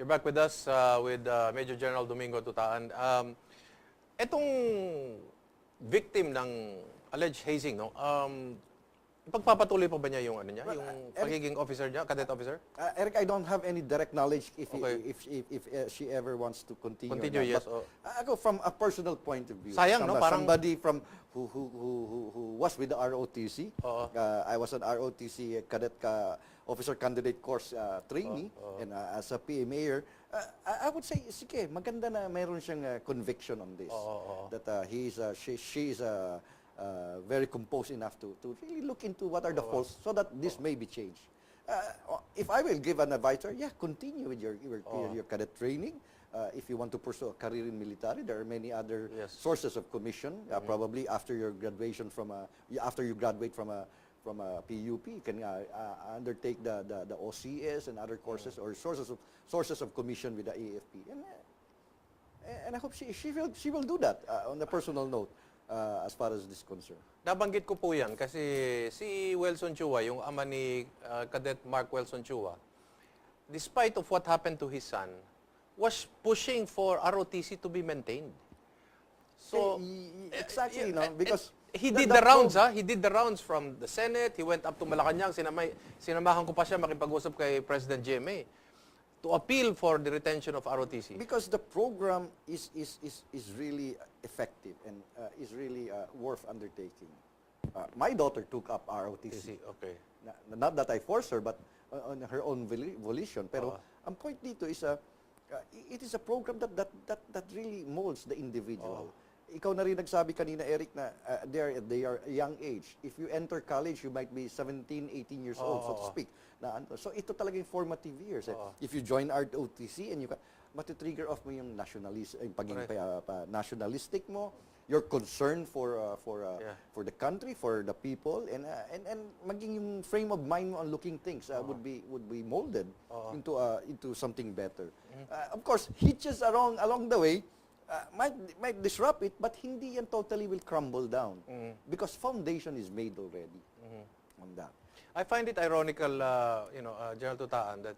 You're back with us with Major General Domingo Tutaan. Etong victim ng alleged hazing, no? Pagpapatuloy pa ba niya yung ano niya, yung pagiging officer niya, cadet officer? Eric, I don't have any direct knowledge if Okay. if she ever wants to continue. Continue, or not. yes. But ako from a personal point of view. Sayang, no? Parang somebody from who was with the ROTC. Oo. I was an ROTC cadet officer candidate course trainee, and as a PA mayor, I would say sige, maganda na mayroon siyang conviction on this. That she is very composed enough to really look into what are the faults so that this may be changed. If I will give an advice, yeah, continue with your cadet training. If you want to pursue a career in military, there are many other sources of commission. Probably after your graduation after you graduate from a PUP, you can undertake the OCS and other courses or sources of commission with the AFP. And I hope she will do that on a personal note. As far as this concern. Nabanggit ko po yan kasi si Welson Chua, yung ama ni Cadet Mark Welson Chua, despite of what happened to his son, was pushing for ROTC to be maintained. So, exactly, because he did the rounds, ha? He did the rounds from the Senate, he went up to Malacanang, sinamahan ko pa siya makipag-usap kay President GMA to appeal for the retention of ROTC. Because the program is really effective and is really worth undertaking. My daughter took up ROTC. Okay. Not that I forced her, but on her own volition. Pero ang point dito is it is a program that really molds the individual. Ikaw na rin nagsabi kanina, Eric, na they are young age. If you enter college, you might be 17, 18 years old, so to speak. So ito talaga yung formative years. If you join ROTC and you matitrigger off mo yung pagiging nationalistic mo, your concern for the country, for the people, and maging yung frame of mind mo on looking things would be molded into something better. Of course, hitches along the way might disrupt it, but hindi yan totally will crumble down because foundation is made already on that. I find it ironical, General Tutaan, that,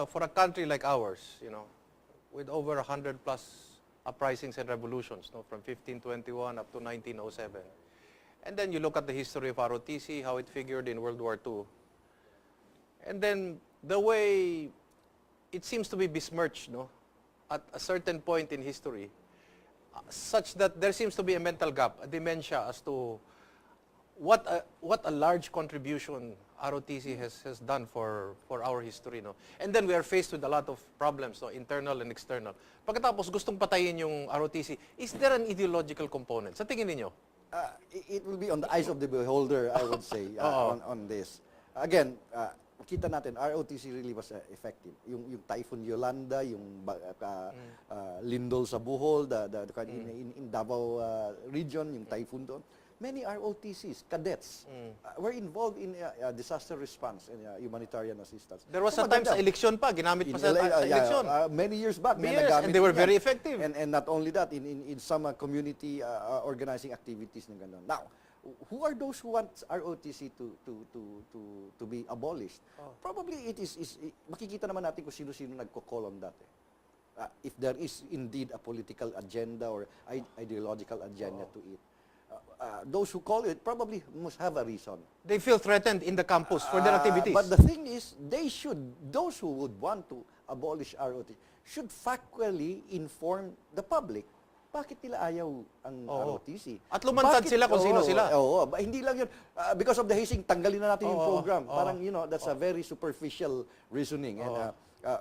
for a country like ours, with over 100 plus uprisings and revolutions, from 1521 up to 1907, and then you look at the history of ROTC, how it figured in World War II, and then the way it seems to be besmirched, at a certain point in history, such that there seems to be a mental gap, a dementia as to what a large contribution ROTC has done for our history, And then we are faced with a lot of problems, internal and external. Pagkatapos gustong patayin yung ROTC, is there an ideological component? Sa tingin niyo? It will be on the eyes of the beholder, I would say, on this. Again, makita natin, ROTC really was effective. Yung Typhoon Yolanda, yung lindol sa Bohol, in Davao region, yung typhoon doon. Many ROTCs, cadets, were involved in disaster response and humanitarian assistance. There was a time sa eleksyon pa, ginamit pa sa eleksyon. Many years back, and they were very effective. And not only that, in some community organizing activities ng ganun. Now, who are those who want ROTC to be abolished? Probably it is makikita naman natin kung sino-sino nagko-call on that. If there is indeed a political agenda or ideological agenda to it. Those who call it probably must have a reason. They feel threatened in the campus for their activities. But the thing is, those who would want to abolish ROTC should factually inform the public. Bakit nila ayaw ang ROTC? At lumantad sila kung sino sila. Hindi lang yun. Because of the hazing, tanggalin na natin yung program. Parang, that's a very superficial reasoning. And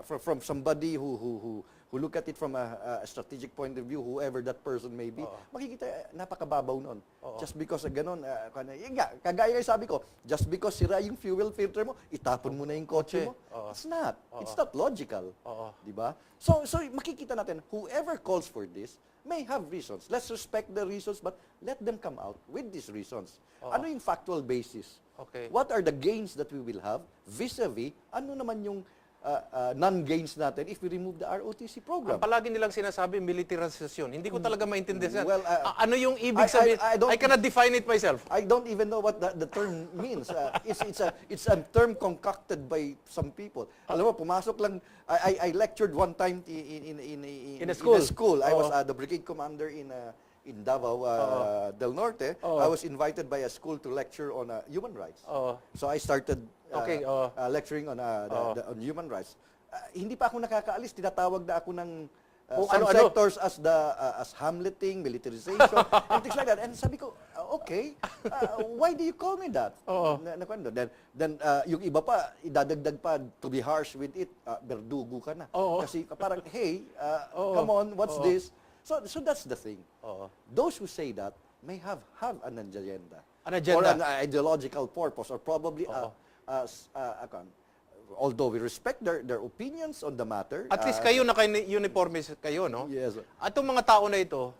from somebody who look at it from a strategic point of view, whoever that person may be, makikita napakababaw nun. Just because ganon, kagaya sabi ko, just because sira yung fuel filter mo, itapon mo na yung kotse mo. It's not. It's not logical. Diba? So makikita natin, whoever calls for this may have reasons. Let's respect the reasons, but let them come out with these reasons. Ano yung factual basis? Okay. What are the gains that we will have vis-a-vis? Ano naman yung non-gains natin if we remove the ROTC program. Ang palagi nilang sinasabi, militarization. Hindi ko talaga maintindihan. Well, ano yung ibig sabihin? I cannot define it myself. I don't even know what the term means. It's a term concocted by some people. Alam mo, pumasok lang, I lectured one time in a school. I was the brigade commander in Davao del Norte. I was invited by a school to lecture on human rights. So I started lecturing on on human rights. Hindi pa ako nakakaalis, tinatawag na ako ng some sectors as hamleting, militarization, and things like that. And sabi ko, okay, why do you call me that? Then yung iba pa, idadagdag pa, to be harsh with it, berdugo ka na. Kasi parang, hey, come on, what's this? So that's the thing. Those who say that may have an agenda. Or an ideological purpose, or probably although we respect their opinions on the matter. At least kayo naka-uniforme kayo, no? Yes. At yung mga tao na ito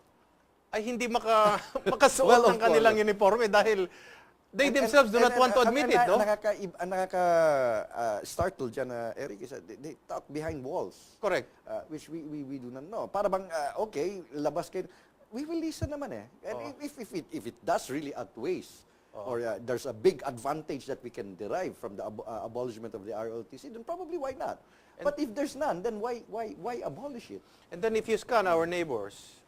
ay hindi makasuot ng kanilang uniforme dahil they themselves do not want to admit it, no? Startled dyan, Eric, is they talk behind walls. Correct. Which we do not know. Para bang, okay, labas kayo. We will listen naman eh. And if it does really outweighs, or there's a big advantage that we can derive from the abolishment of the ROTC, then probably why not? But if there's none, then why abolish it? And then if you scan our neighbors,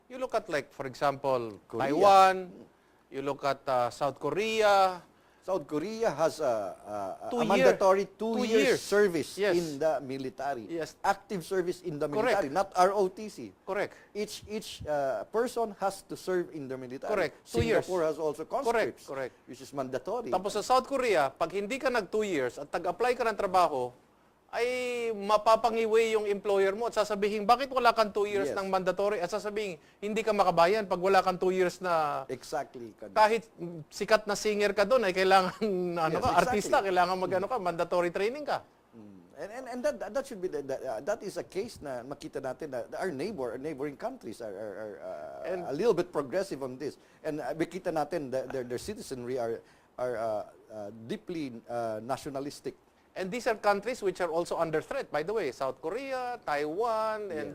you look at, like, for example, Taiwan, you look at South Korea. South Korea has a mandatory mandatory 2 years service Yes. in the military. Yes. Active service in the Correct. military, not ROTC. Correct. Each person has to serve in the military. Correct. 2 years. Singapore has also conscripts, Correct. which is mandatory. Tapos sa South Korea, pag hindi ka nag 2 years at tag-apply ka ng trabaho, ay mapapangiwi yung employer mo at sasabihin, bakit wala kang 2 years Yes. ng mandatory? At sasabihin, hindi ka makabayan pag wala kang 2 years na Exactly. kahit sikat na singer ka doon, ay kailangan, Yes, artista, exactly. kailangan mandatory training ka. And that should be that is a case na makita natin na our neighboring countries are a little bit progressive on this, and makita natin their citizenry are deeply nationalistic. And these are countries which are also under threat, by the way. South Korea, Taiwan, and,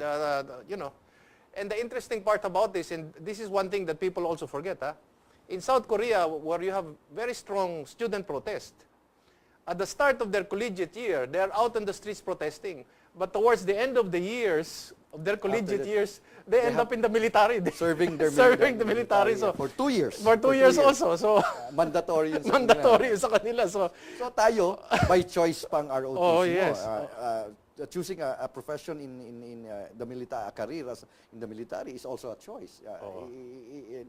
and the interesting part about this, and this is one thing that people also forget, in South Korea, where you have very strong student protest, at the start of their collegiate year, they are out on the streets protesting. But towards the end of the years, of their collegiate years, they end up in the military. Serving their serving the military. So, for 2 years. For 2 years also. So, mandatory yun sa mandatory sa kanila. So tayo, by choice pang ROTC yes. Choosing a profession in the military, a career in the military is also a choice.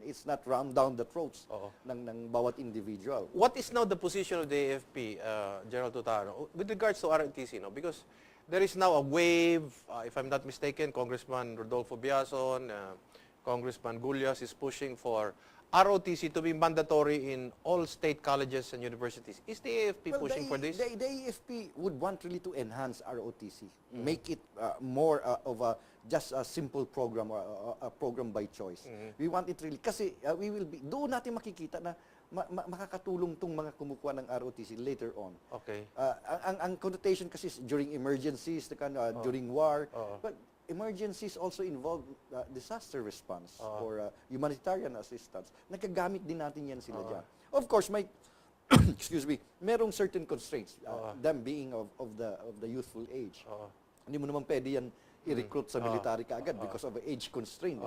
It's not rammed down the throats ng bawat individual. what is now the position of the AFP, General Tutano, with regards to ROTC? No? Because there is now a wave, if I'm not mistaken, Congressman Rodolfo Biazon, Congressman Gullias is pushing for ROTC to be mandatory in all state colleges and universities. Is the AFP pushing for this? The AFP would want really to enhance ROTC, make it more of just a simple program or a program by choice. We want it really, kasi we will be, doon natin makikita na makakatulong tong mga kumukuha ng ROTC later on. Okay. Ang connotation kasi is during emergencies, during war, but emergencies also involve disaster response or humanitarian assistance. Nagagamit din natin yan sila dyan. Of course, may excuse me, merong certain constraints, them being of the youthful age. Hindi mo naman pwede yan i-recruit sa military kaagad because of age constraint.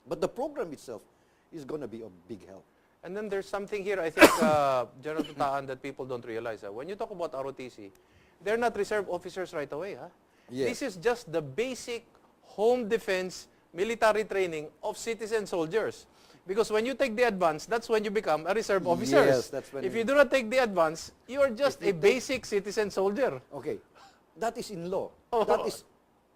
But the program itself is gonna be of big help. And then there's something here, I think, General Tutaan, that people don't realize. When you talk about ROTC, they're not reserve officers right away. Yes. This is just the basic home defense military training of citizen soldiers. Because when you take the advance, that's when you become a reserve officer. Yes, that's when if you do not take the advance, you are just a basic citizen soldier. Okay. That is in law. That is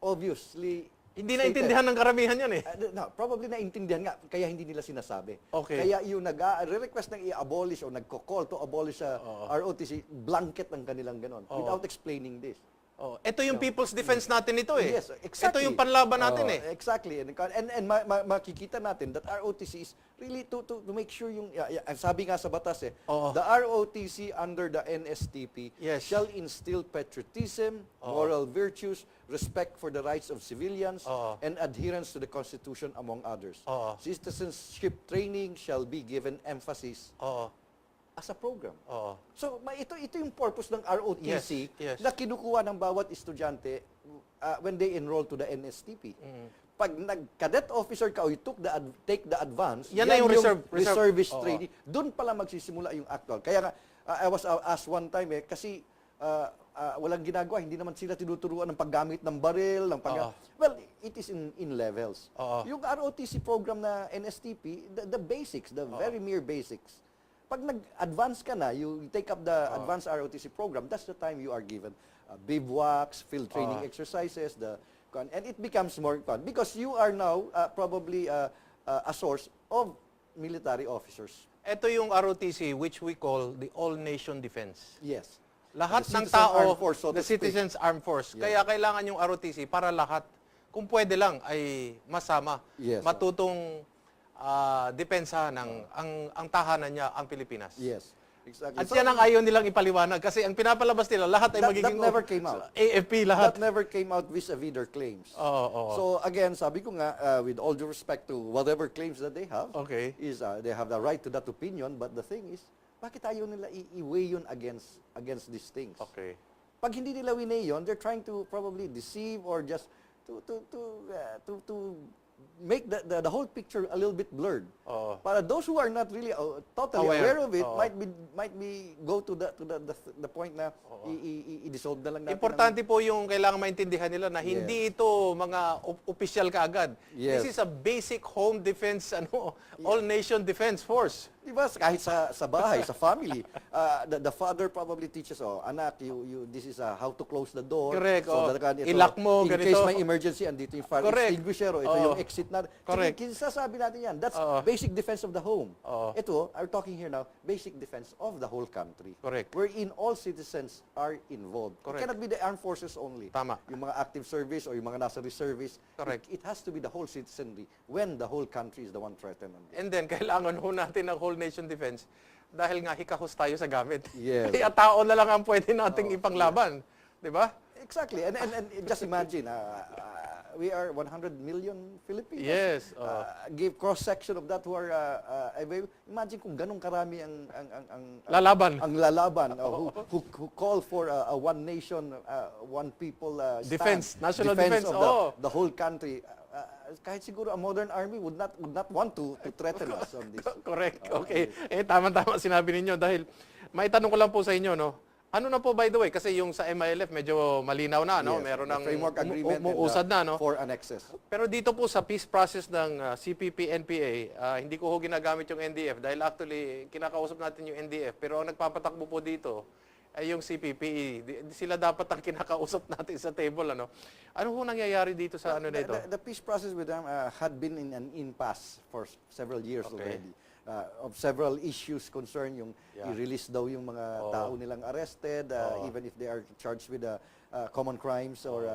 obviously Hindi naintindihan ng karamihan yan eh. No, probably naintindihan nga, kaya hindi nila sinasabi. Okay. Kaya yung nag-request ng i-abolish o nagko-call to abolish ROTC, blanket ang kanilang ganon, without explaining this. Oh, ito yung people's defense natin ito eh. Yes, exactly. Ito yung panlaban natin eh. Exactly. And makikita natin that ROTC is really to make sure yung, sabi nga sa batas eh, Oo. the ROTC under the NSTP Yes. shall instill patriotism, moral virtues, respect for the rights of civilians, Oo. and adherence to the Constitution among others. Oo. Citizenship training shall be given emphasis Oo. as a program. Oo. So, ito yung purpose ng ROTC Yes. na kinukuha ng bawat estudyante when they enroll to the NSTP. Pag nag-cadet officer ka o you take the advance, Yan na yung reservist Oo. training, doon pala magsisimula yung actual. Kaya nga, I was asked one time kasi walang ginagawa, hindi naman sila tinuturuan ng paggamit ng baril, well, it is in levels. Oo. Yung ROTC program na NSTP, the basics, the very mere basics. Pag nag-advance ka na, you take up the advanced ROTC program, that's the time you are given bivouacs, field training exercises, and it becomes more fun because you are now probably a source of military officers. Ito yung ROTC which we call the all-nation defense. Yes. Lahat The ng citizen tao, armed force, so the to speak. Citizens Armed Force. Yes. Kaya kailangan yung ROTC para lahat, kung pwede lang, ay masama. Yes. Matutong depensa ng ang tahanan niya, ang Pilipinas. Yes. Exactly. At So, yan ang ayaw nilang ipaliwanag kasi ang pinapalabas nila, lahat ay magiging that never came out. AFP lahat. That never came out vis-a-vis their claims. Oo. So again, sabi ko nga, with all due respect to whatever claims that they have, Okay. is they have the right to that opinion, but the thing is, bakit ayaw nila i-weigh yun against these things? Okay. Pag hindi nila winay yun, they're trying to probably deceive or just to make the whole picture a little bit blurred. Oo. Para those who are not really totally Aware. aware of it, Oo. might be go to the point na i-dissolve na lang natin. Importante po yung kailangan maintindihan nila na hindi ito mga opisyal kaagad. Yes. This is a basic home defense, all-nation defense force. Diba, kahit sa bahay, sa family, the father probably teaches, anak, this is how to close the door. Correct, that ilock mo, in ganito. case may emergency, andito yung fire Correct. extinguisher, ito yung exit na. Correct. Sasabi natin yan. That's basic defense of the home. Ito, I'm talking here now, basic defense of the whole country. Correct. Wherein all citizens are involved. Correct. It cannot be the armed forces only. Tama. Yung mga active service or yung mga nasa reservice. Correct. It has to be the whole citizenry when the whole country is the one threatened. And then, kailangan ho natin ng whole-nation defense dahil nga hikahos tayo sa gamit. Yes. Kaya tao na lang ang pwede nating ipanglaban. Di ba? Exactly. And just imagine, we are 100 million Filipinos. Yes. Give cross-section of that who are, imagine kung ganong karami ang Lalaban. ang lalaban, who call for a one nation, one people Defense, stand, national defense, of the whole country. Kahit siguro a modern army would not want to threaten us on this. Correct. Okay. Tama-tama sinabi ninyo dahil may tanong ko lang po sa inyo, no? Ano na po, by the way, kasi yung sa MILF medyo malinaw na, no? Yes, Meron the ng framework agreement umuusad na, no? for annexes. Pero dito po sa peace process ng CPP-NPA, hindi ko ho ginagamit yung NDF dahil actually kinakausap natin yung NDF. Pero ang nagpapatakbo po dito ay yung CPP. Sila dapat ang kinakausap natin sa table. Ano ho nangyayari dito sa ano nito? The peace process with them had been in an impasse for several years already. Of several issues concern yung i-release daw yung mga tao nilang arrested, even if they are charged with common crimes or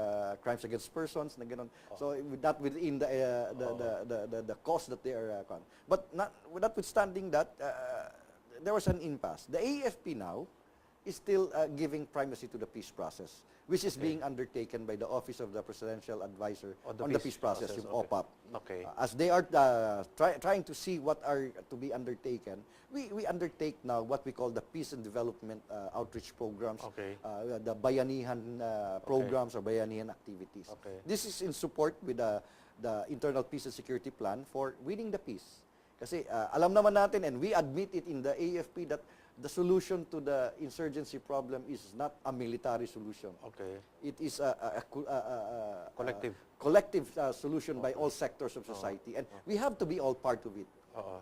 crimes against persons na ganun. So not within the cause that they are but notwithstanding that there was an impasse. The AFP now is still giving primacy to the peace process, which is being undertaken by the Office of the Presidential Advisor on the peace process, yung OPAP. Okay. As they are trying to see what are to be undertaken, we undertake now what we call the peace and development outreach programs, the bayanihan programs or bayanihan activities. Okay. This is in support with the internal peace and security plan for winning the peace. Kasi alam naman natin, and we admit it in the AFP, that the solution to the insurgency problem is not a military solution. Okay. It is a Collective. solution by all sectors of society, and we have to be all part of it.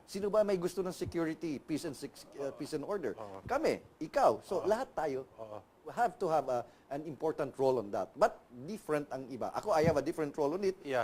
Sino ba may gusto ng security, peace and order? Kami, ikaw. So lahat tayo have to have an important role on that. But different ang iba. Ako, I have a different role on it. Yeah.